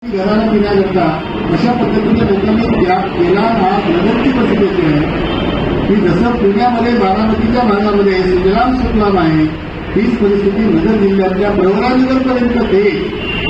घराला पिण्याकरता अशा पद्धतीने लोकांनी त्याग केला. हा प्रगती परिस्थिती आहे की जसं पुण्यामध्ये बारामतीच्या भागामध्ये सुजलाम सुफलाम आहे, हीच परिस्थिती नगर जिल्ह्यातल्या प्रवरानगरपर्यंत ते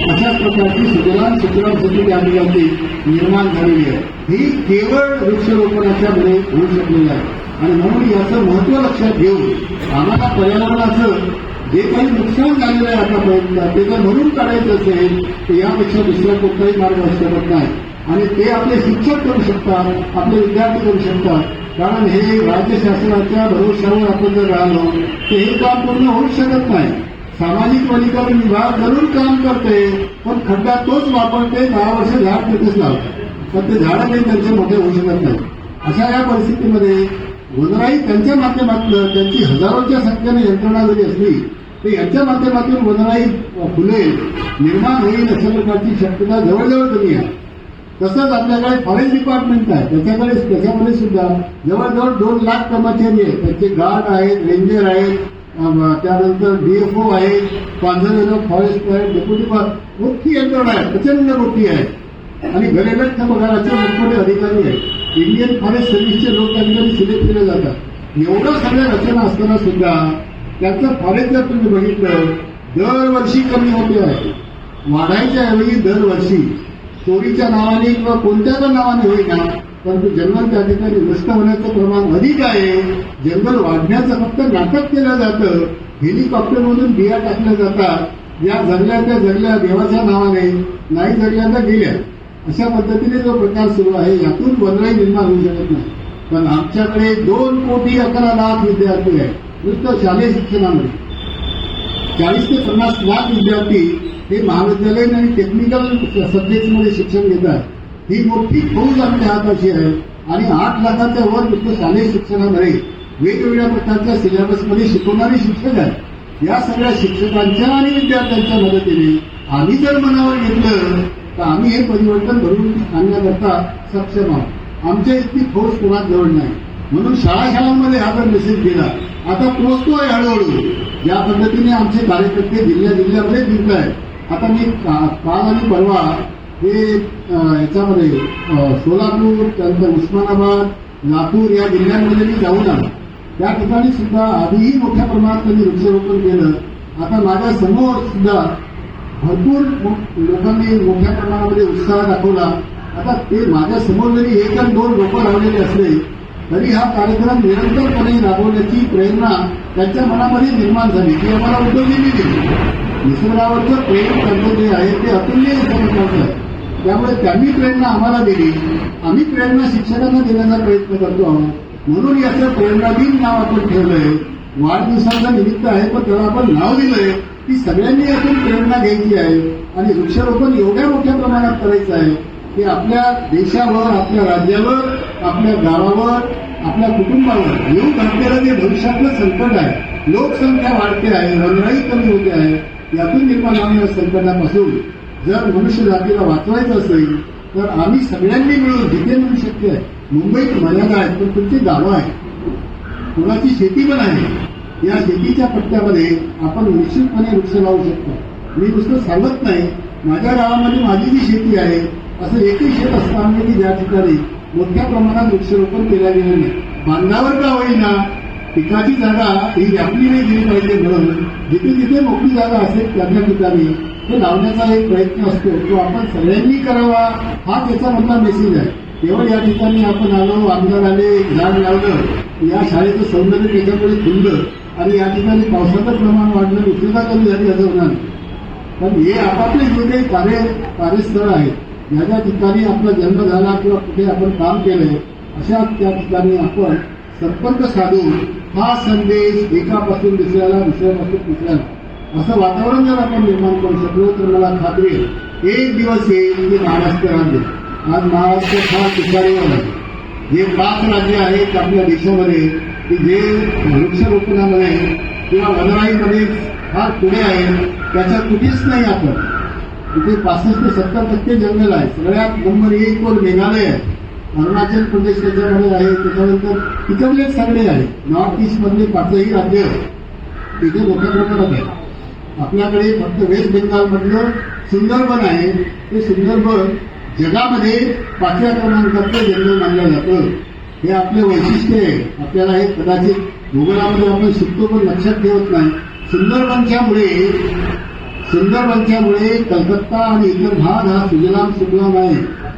अशाच प्रकारची सुजलाम सुफलाम स्थिती त्या ठिकाणी निर्माण झालेली आहे. ही केवळ वृक्षरोपणाच्या मध्ये होऊ शकलेली आहे. आणि म्हणून याचं महत्त्व लक्षात घेऊन आम्हाला पर्यावरणाचं जे काही नुकसान झालेलं आहे आतापर्यंत ते जर म्हणून काढायचं असेल तर यापेक्षा दुसरा कोणताही मार्ग असू शकत नाही. आणि ते आपले शिक्षक करू शकतात, आपले विद्यार्थी करू शकतात. कारण हे राज्य शासनाच्या भरोश्यावर आपण जर राहिलो तर हे काम पूर्ण होऊ शकत नाही. सामाजिक वनीकरण विभाग जरूर काम करते, पण खड्डा तोच वापरते, 10 वर्ष झाड तिथेच लावतात, पण ते झाडं काही त्यांचे मोठे होऊ शकत नाही. अशा या परिस्थितीमध्ये वनराई त्यांच्या माध्यमातून त्यांची हजारोच्या संख्येने यंत्रणा जरी असली तर यांच्या माध्यमातून वनराई फुलेल, निर्माण होईल अशा प्रकारची शक्यता जवळजवळ कमी आहे. तसंच आपल्याकडे फॉरेस्ट डिपार्टमेंट आहे, त्याच्यामध्ये सुद्धा जवळजवळ 2 लाख कर्मचारी आहेत. त्यांचे गार्ड आहेत, रेंजर आहेत, त्यानंतर डीएफओ आहेत, कॉन्झर्वेटर फॉरेस्ट आहेत, डेप्युटी मोठी यंत्रणा आहे, प्रचंड मोठी आहे. आणि गरेलक्ष पगाराचे मोठमोठे अधिकारी आहेत. इंडियन फॉरेस्ट सर्व्हिसचे लोक त्या ठिकाणी सिलेक्ट केले जातात. एवढं सगळ्या रचना असताना सुद्धा त्याचं फॉरेस्ट जर तुम्ही बघितलं दरवर्षी कमी होते आहे. वाढायच्या ऐवजी दरवर्षी चोरीच्या नावाने किंवा कोणत्या पण नावाने होईना, परंतु जंगल त्या ठिकाणी नष्ट होण्याचं प्रमाण अधिक आहे. जंगल वाढण्याचं फक्त नाटक केलं जातं. हेलिकॉप्टरमधून बिया टाकल्या जातात. या जगल्या त्या जगल्या देवाच्या नावाने, नाही जगल्या तर गेल्या. अशा पद्धतीने जो प्रकार सुरू आहे यातून वनराई निर्माण होऊ शकत नाही. पण आमच्याकडे 2,11,00,000 विद्यार्थी आहेत नुसतं शालेय शिक्षणामध्ये. 40 ते 50 लाख विद्यार्थी हे महाविद्यालयीन आणि टेक्निकल सब्जेक्ट्समध्ये शिक्षण घेतात. ही मोठी फौज आमच्या हाताची आहे. आणि 8 लाखाच्या वर नुसतं शालेय शिक्षणामध्ये वेगवेगळ्या प्रकारच्या सिलेबसमध्ये शिकवणारे शिक्षक आहेत. या सगळ्या शिक्षकांच्या आणि विद्यार्थ्यांच्या मदतीने आम्ही जर मनावर घेतलं तर आम्ही हे परिवर्तन घडवून आणण्याकरता सक्षम आहोत. आमच्या इतकी फौज कोणाजवळ नाही. म्हणून शाळांमध्ये हा जर मेसेज गेला आता पोहोचतोय हळूहळू. ज्या पद्धतीने आमचे कार्यकर्ते जिल्ह्यामध्ये फिरत आहेत. आता मी काल आणि परवा हे याच्यामध्ये सोलापूर, त्यानंतर उस्मानाबाद, लातूर या जिल्ह्यांमध्ये मी जाऊन आलो. त्या ठिकाणी सुद्धा आधीही मोठ्या प्रमाणात त्यांनी वृक्षारोपण केलं. आता माझ्या समोर सुद्धा भरपूर लोकांनी मोठ्या प्रमाणामध्ये उत्साह दाखवला. आता ते माझ्या समोर जरी 1 आणि 2 रोपं लावलेले असले तरी हा कार्यक्रम निरंतरपणे राबवण्याची प्रेरणा त्यांच्या मनामध्ये निर्माण झाली, की आम्हाला उद्योजकांनी दिली. निसर्गावरचं प्रेम त्यांचं जे आहे ते अतुल्य प्रकारचं आहे. त्यामुळे त्यांनी प्रेरणा आम्हाला दिली. आम्ही प्रेरणा शिक्षकांना देण्याचा प्रयत्न करतो आहोत. म्हणून याचं प्रेरणा दिन नाव आपण ठेवलंय. वाढदिवसाचं निमित्त आहे, पण त्याला आपण नाव दिलंय की सगळ्यांनी यातून प्रेरणा घ्यायची आहे. आणि वृक्षारोपण एवढ्या मोठ्या प्रमाणात करायचं आहे की आपल्या देशावर, आपल्या राज्यावर, आपल्या गावावर, आपल्या कुटुंबावर येऊ घातलेलं जे भविष्यातलं संकट आहे, लोकसंख्या वाढते आहे, वनराई कमी होते आहे, यातून निर्माण होणाऱ्या संकटापासून जर मनुष्य जातीला वाचवायचं असेल तर आम्ही सगळ्यांनी मिळून जिथे मिळू शक्य आहे. मुंबईत मर्यादा आहेत, पण तुमची गावं आहेत, कोणाची शेती पण आहे. या शेतीच्या पट्ट्यामध्ये आपण निश्चितपणे वृक्ष लावू शकतो. मी नुसतं सांगत नाही, माझ्या गावामध्ये माझी जी शेती आहे असं एकही शेत असं आहे की ज्या ठिकाणी मोठ्या प्रमाणात वृक्षारोपण केल्या गेले नाही. बांधावर का होईना पिकाची जागा ही व्यापली नाही गेली पाहिजे. म्हणून जिथे जिथे मोठी जागा असेल त्या ठिकाणी ते लावण्याचा एक प्रयत्न असतो, तो आपण सगळ्यांनी करावा. हा त्याचा मधला मेसेज आहे. केवळ या ठिकाणी आपण आलो, आमदार आले, झाड लावलं, या शाळेचं सौंदर्य त्याच्यामुळे खुललं आणि या ठिकाणी पावसाचं प्रमाण वाढलं, उष्णता कमी झाली असं होणार. पण हे आपापले जे काही कार्यस्थळ आहेत, ज्या ठिकाणी आपला जन्म झाला किंवा कुठे आपण काम केलंय अशा त्या ठिकाणी आपण संपर्क साधून हा संदेश एकापासून दुसऱ्याला, दुसऱ्यापासून तिसऱ्याला असं वातावरण जर आपण निर्माण करू शकलो तर मला खात्री आहे एक दिवस येईल की महाराष्ट्र राज्य, आज महाराष्ट्र फार तुकारीवर आहे. जे 5 राज्य आहेत आपल्या देशामध्ये की जे वृक्षरोपणामध्ये किंवा वनराईमध्ये फार पुढे आहेत, त्याच्या कुठेच नाही आपण. इथे 65 ते 70% जंगल आहे. सगळ्यात नंबर 1 वर मेघालय आहे, अरुणाचल प्रदेश त्याच्यामध्ये आहे, त्याच्यानंतर तिकडलेच सगळे आहे. नॉर्थ ईस्ट मधले 5ही राज्य तिथे मोठ्या प्रमाणात आहे. आपल्याकडे फक्त वेस्ट बेंगालमधलं सुंदरबन आहे. ते सुंदरबन जगामध्ये 5व्या क्रमांकाचं जंगल मानलं जातं. हे आपलं वैशिष्ट्य आहे. आपल्याला हे कदाचित भूगोलामध्ये आपण शिकतो पण लक्षात ठेवत नाही. सुंदरबनच्यामुळे कलकत्ता आणि इतर भाग हा सुजलाम सुफलाम आहे.